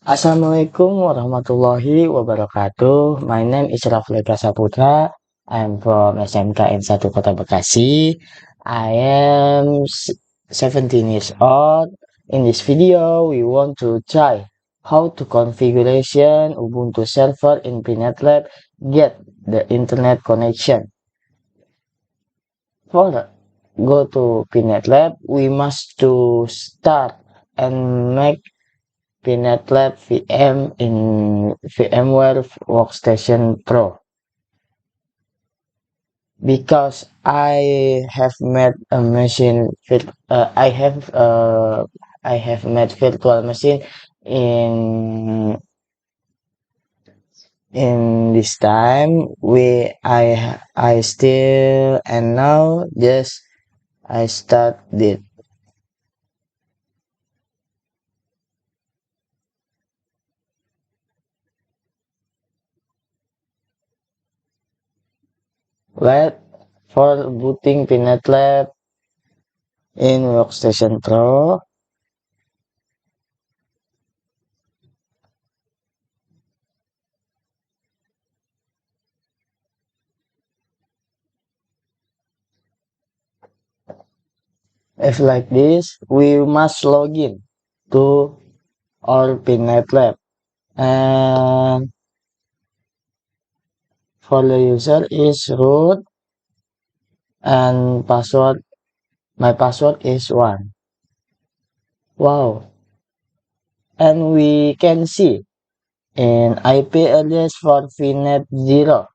Assalamualaikum warahmatullahi wabarakatuh. My name is Rafleka Saputra. I'm from SMK N1 Kota Bekasi. I am 17 years old. In this video, we want to try how to configuration Ubuntu server in PNetLab, get the internet connection. For go to PNetLab, we must to start and make PNetLab VM in VMware Workstation Pro, because I have made a machine. I have made virtual machine in this time. I still and now just I started. Wait for booting PNetLab in Workstation Pro. If like this, we must log in to our PNetLab, and for the user is root and password. My password is 1. Wow. And we can see in IP address for VNet 0,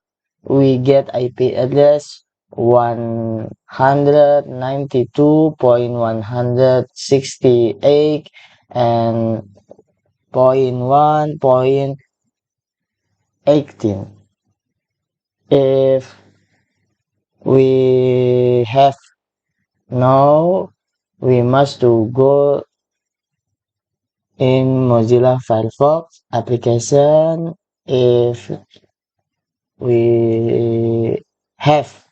we get IP address 192.168 and 0.1.18. If we have now, we must to go in Mozilla Firefox application. If we have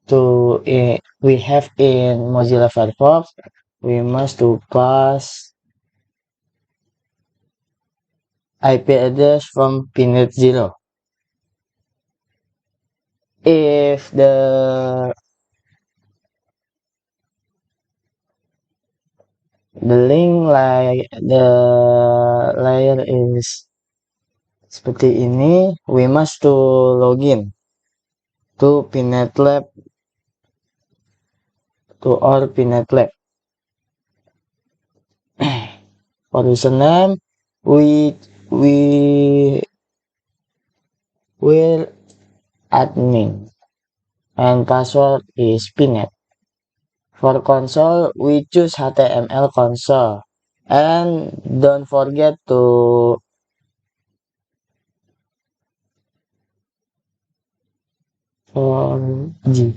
we have in Mozilla Firefox, we must to pass IP address from PNet 0. If the layer is seperti ini, we must to login to PNetLab, to our PNetLab. For username, we will admin and password is pnet. For console, we choose HTML console, and don't forget to for G.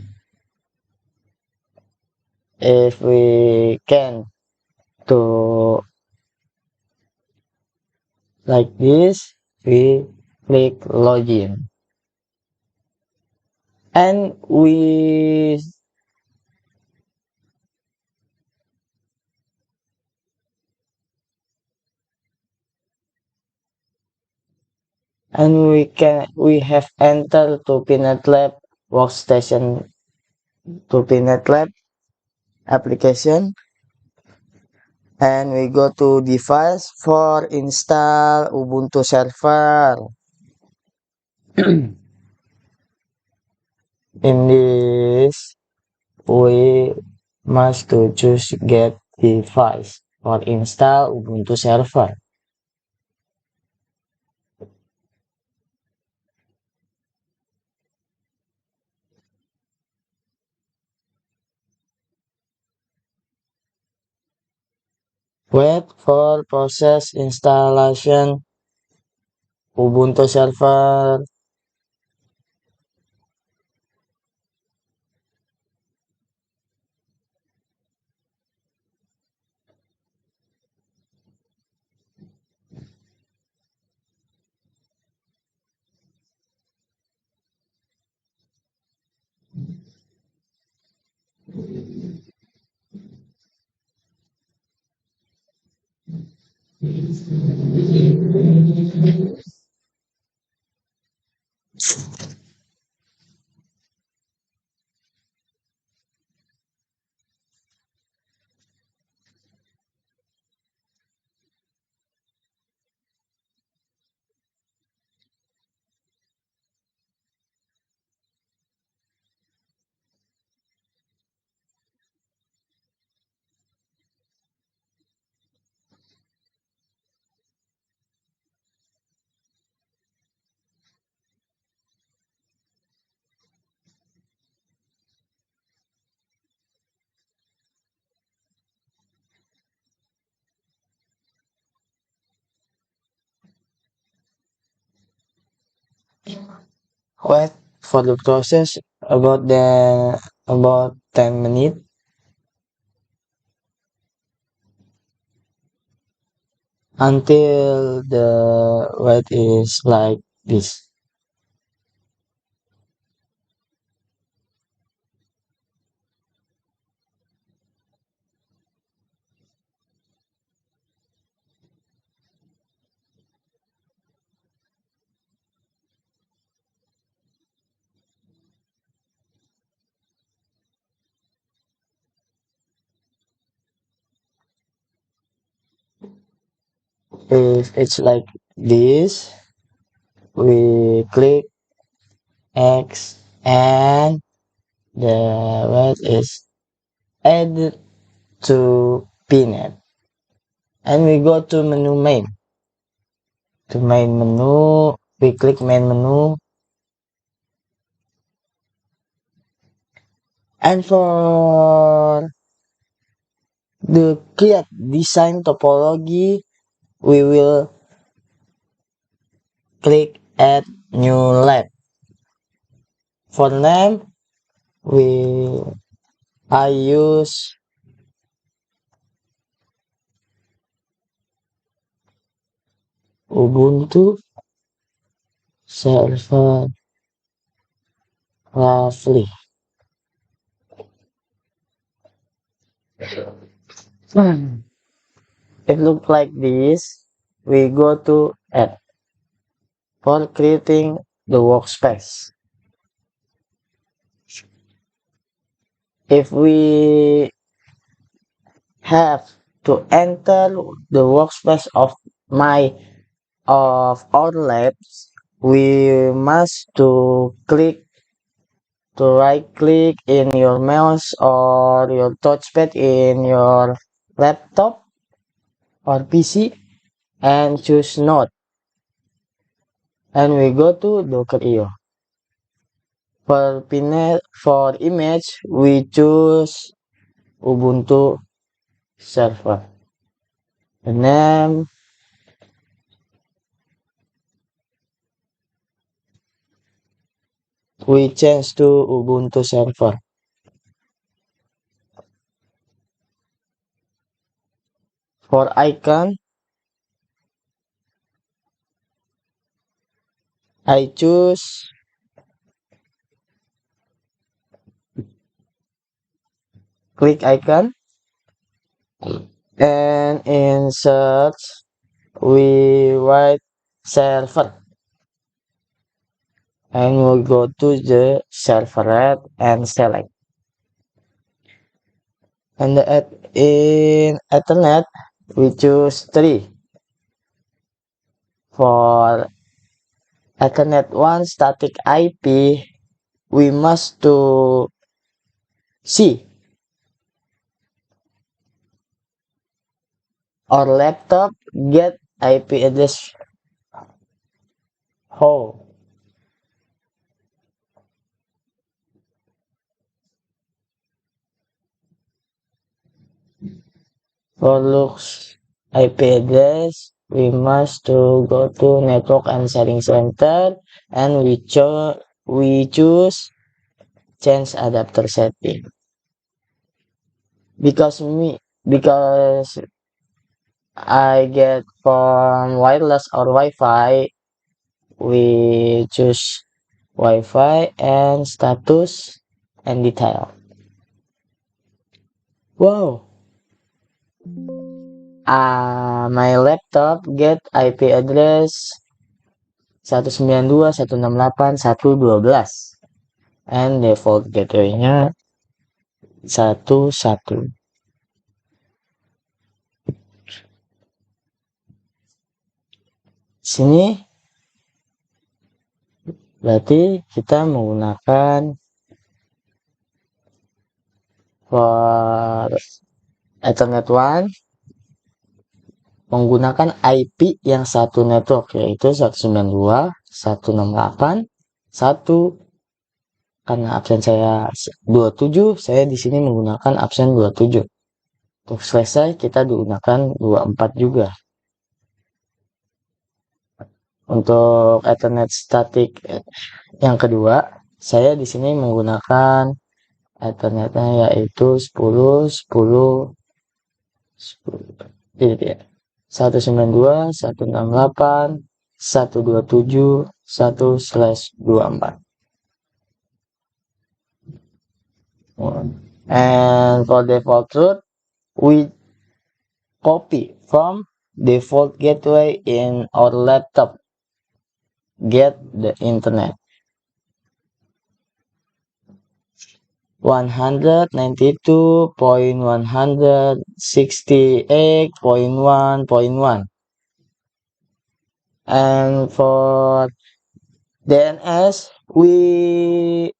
If we can to like this, we click login, and we we have entered to PNetLab workstation, to PNetLab application, and we go to device for install Ubuntu server. In this, we must to choose get device for install Ubuntu server. Wait for process installation Ubuntu server. Wait for the process about 10 minutes until the wait is like this. If it's like this, we click X and the word is added to pinned. And we go to menu main. To main menu, we click main menu. And for the create design topology, we will click add new lab. For name, I use Ubuntu server roughly. It looks like this. We go to add for creating the workspace. If we have to enter the workspace of our labs, we must to right click in your mouse or your touchpad in your laptop or PC and choose Node, and we go to Docker.io. For image, we choose Ubuntu server. The name, we change to Ubuntu server. For icon, I choose click icon, and in search we write server, and we'll go to the servlet and select. And in Ethernet, we choose 3. For Ethernet 1 static IP, we must to see our laptop get IP address how. For looks IP address, we must to go to network and sharing center, and we choose change adapter setting. Because I get from wireless or Wi-Fi, we choose Wi-Fi and status and detail. Wow, My laptop get IP address 192.168.1.12 and default gateway-nya 1.1. Sini berarti kita menggunakan for Ethernet 1 menggunakan IP yang satu network, yaitu 192.168.1. Karena absen saya 27, saya di sini menggunakan absen 27. Untuk selesai kita gunakan 24 juga. Untuk Ethernet static yang kedua, saya di sini menggunakan Ethernetnya yaitu 10.10 192.168.127.1/24. And for default route, we copy from default gateway in our laptop. Get the internet 192.168.1.1. And for DNS, we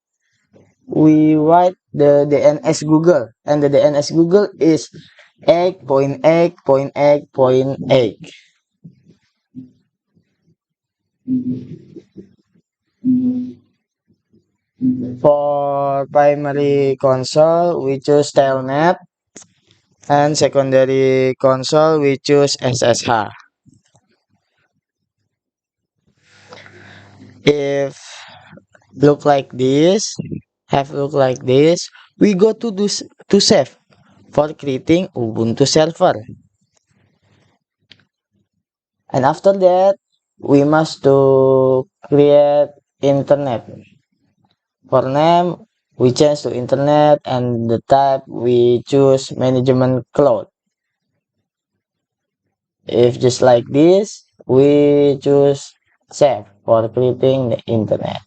write the DNS Google, and the DNS Google is 8.8.8.8. For primary console, we choose Telnet, and secondary console, we choose SSH. If look like this, we go to save for creating Ubuntu server. And after that, we must to create internet. For name, we change to internet, and the type we choose management cloud. If just like this, we choose save for creating the internet.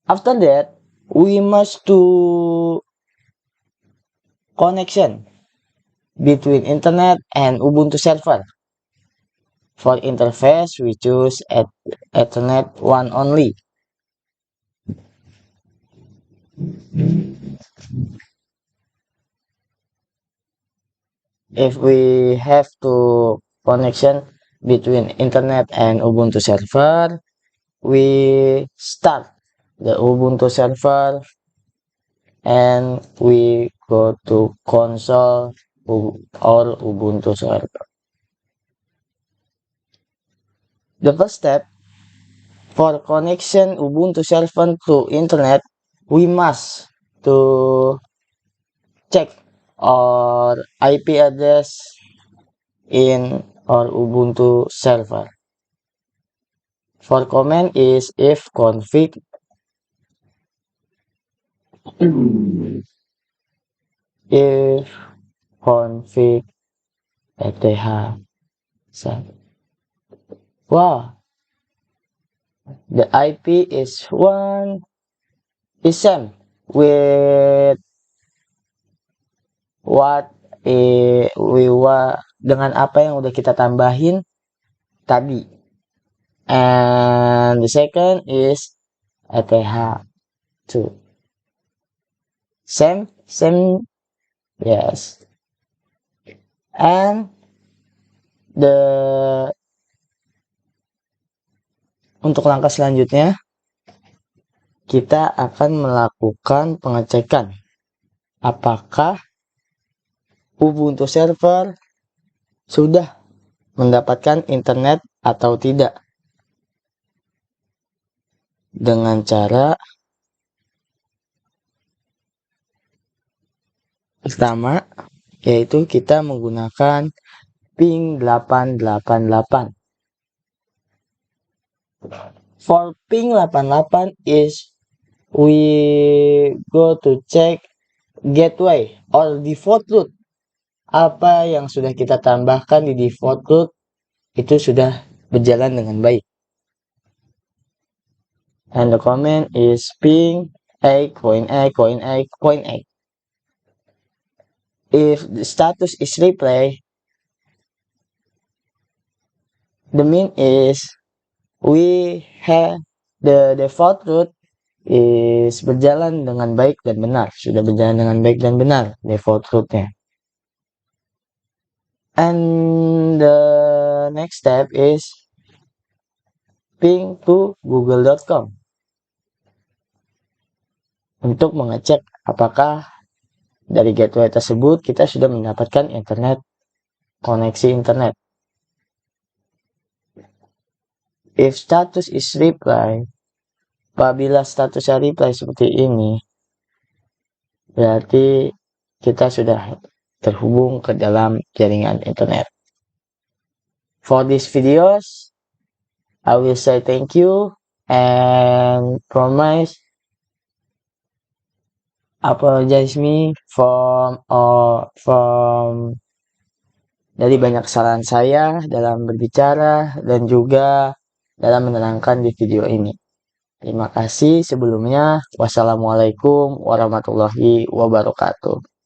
After that, we must do connection between internet and Ubuntu server. For interface, we choose Ethernet 1 only. If we have to connection between internet and Ubuntu server, we start the Ubuntu server and we go to console or Ubuntu server. The first step for connection Ubuntu server to internet, we must to check our IP address in our Ubuntu server. For command is if config eth. Wow, the IP is same with what dengan apa yang udah kita tambahin tadi. And the second is eth2. Same, yes. And untuk langkah selanjutnya, kita akan melakukan pengecekan apakah Ubuntu server sudah mendapatkan internet atau tidak, dengan cara pertama, yaitu kita menggunakan ping 888. For ping 88 is we go to check gateway or default route apa yang sudah kita tambahkan di default root itu sudah berjalan dengan baik. And the comment is ping egg, coin egg, coin egg, coin egg. If the status is replay, the mean is we have the default root is berjalan dengan baik dan benar. Sudah berjalan dengan baik dan benar default rootnya. And the next step is ping to google.com untuk mengecek apakah dari gateway tersebut kita sudah mendapatkan koneksi internet. If status is reply, apabila statusnya reply seperti ini, berarti kita sudah terhubung ke dalam jaringan internet. For these videos, I will say thank you and apologize me from dari banyak kesalahan saya dalam berbicara dan juga dalam menerangkan di video ini. Terima kasih sebelumnya. Wassalamualaikum warahmatullahi wabarakatuh.